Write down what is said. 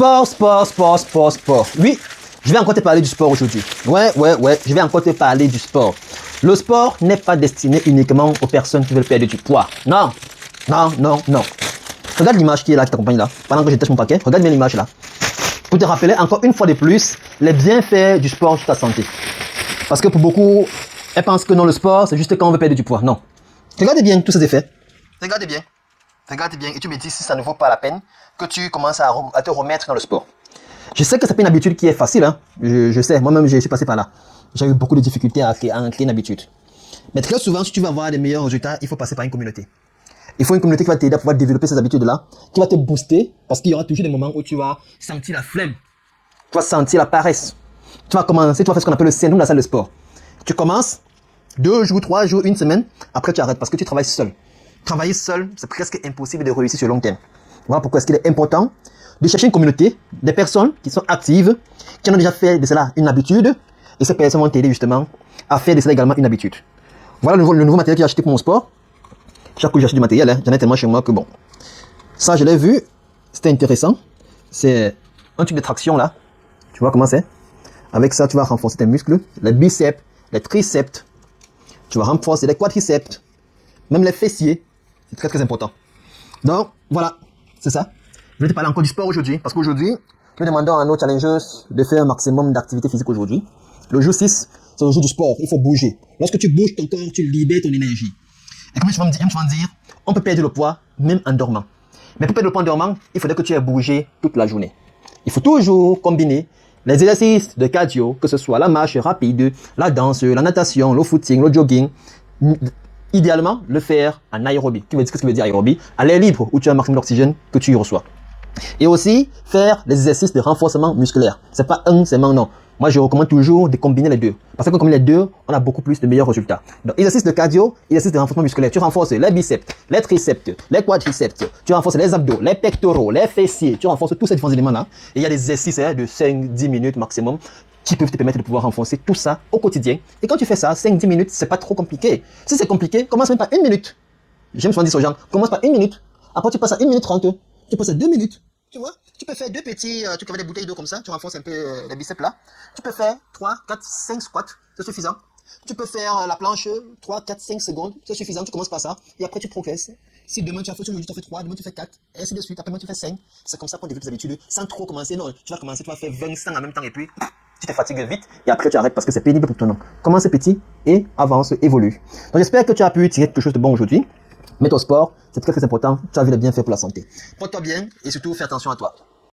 Sport. Oui, je vais encore te parler du sport aujourd'hui. Ouais, je vais encore te parler du sport. Le sport n'est pas destiné uniquement aux personnes qui veulent perdre du poids. Non. Regarde l'image qui est là, qui t'accompagne là. Pendant que je teste mon paquet, regarde bien l'image là. Pour te rappeler encore une fois de plus les bienfaits du sport sur ta santé. Parce que pour beaucoup, elles pensent que non, le sport, c'est juste quand on veut perdre du poids. Non. Regarde bien tous ces effets. Regarde bien et tu me dis si ça ne vaut pas la peine que tu commences à te remettre dans le sport. Je sais que c'est pas une habitude qui est facile, hein. Je sais, moi-même je suis passé par là. J'ai eu beaucoup de difficultés à créer une habitude. Mais très souvent, si tu veux avoir des meilleurs résultats, il faut passer par une communauté. Il faut une communauté qui va t'aider à pouvoir développer ces habitudes-là, qui va te booster, parce qu'il y aura toujours des moments où tu vas sentir la flemme, tu vas sentir la paresse. Tu vas commencer, tu vas faire ce qu'on appelle le syndrome de la salle de sport. Tu commences 2 jours, 3 jours, 1 semaine, après tu arrêtes parce que tu travailles seul. Travailler seul, c'est presque impossible de réussir sur le long terme. Voilà pourquoi est-ce qu'il est important de chercher une communauté, des personnes qui sont actives, qui ont déjà fait de cela une habitude, et ces personnes vont t'aider justement à faire de cela également une habitude. Voilà le nouveau matériel que j'ai acheté pour mon sport. Chaque coup j'ai acheté du matériel, hein. J'en ai tellement chez moi que bon. Ça je l'ai vu, c'était intéressant. C'est un type de traction là. Tu vois comment c'est? Avec ça tu vas renforcer tes muscles, les biceps, les triceps. Tu vas renforcer les quadriceps, même les fessiers. C'est très très important. Donc voilà, c'est ça. Je vais te parler encore du sport aujourd'hui, parce qu'aujourd'hui, nous demandons à nos challengers de faire un maximum d'activité physique aujourd'hui. Le jour 6, c'est le jour du sport, il faut bouger. Lorsque tu bouges ton corps, tu libères ton énergie. Et comme tu vas me dire, on peut perdre le poids même en dormant. Mais pour perdre le poids en dormant, il faudrait que tu aies bougé toute la journée. Il faut toujours combiner les exercices de cardio, que ce soit la marche rapide, la danse, la natation, le footing, le jogging. Idéalement, le faire en aérobie. Qu'est-ce que ça veut dire aérobie? À l'air libre, où tu as un maximum d'oxygène que tu y reçois. Et aussi, faire les exercices de renforcement musculaire. C'est pas un seulement, non. Moi, je recommande toujours de combiner les deux. Parce que quand on combine les deux, on a beaucoup plus de meilleurs résultats. Donc, exercice de cardio, exercice de renforcement musculaire. Tu renforces les biceps, les triceps, les quadriceps. Tu renforces les abdos, les pectoraux, les fessiers. Tu renforces tous ces différents éléments-là. Et il y a des exercices de 5-10 minutes maximum qui peuvent te permettre de pouvoir renforcer tout ça au quotidien. Et quand tu fais ça, 5-10 minutes, c'est pas trop compliqué. Si c'est compliqué, commence même par 1 minute. J'aime souvent dire aux gens, commence par 1 minute. Après, tu passes à 1 minute 30. Tu passes à 2 minutes. Tu vois, tu peux faire 2 petits trucs avec des bouteilles d'eau comme ça, tu renforces un peu les biceps là. Tu peux faire 3, 4, 5 squats, c'est suffisant. Tu peux faire la planche 3, 4, 5 secondes, c'est suffisant, tu commences par ça. Et après tu progresses. Si demain tu as fait, tu fais 3, demain tu fais 4, et ainsi de suite, après demain tu fais 5. C'est comme ça qu'on développe des habitudes sans trop commencer. Non, tu vas commencer, tu vas faire 20 100 en même temps et puis tu te fatigues vite et après tu arrêtes parce que c'est pénible pour ton nom. Commence petit et avance, évolue. Donc j'espère que tu as pu tirer quelque chose de bon aujourd'hui. Mets au sport, c'est très très important, tu as vu les bienfaits pour la santé. Porte-toi bien et surtout fais attention à toi.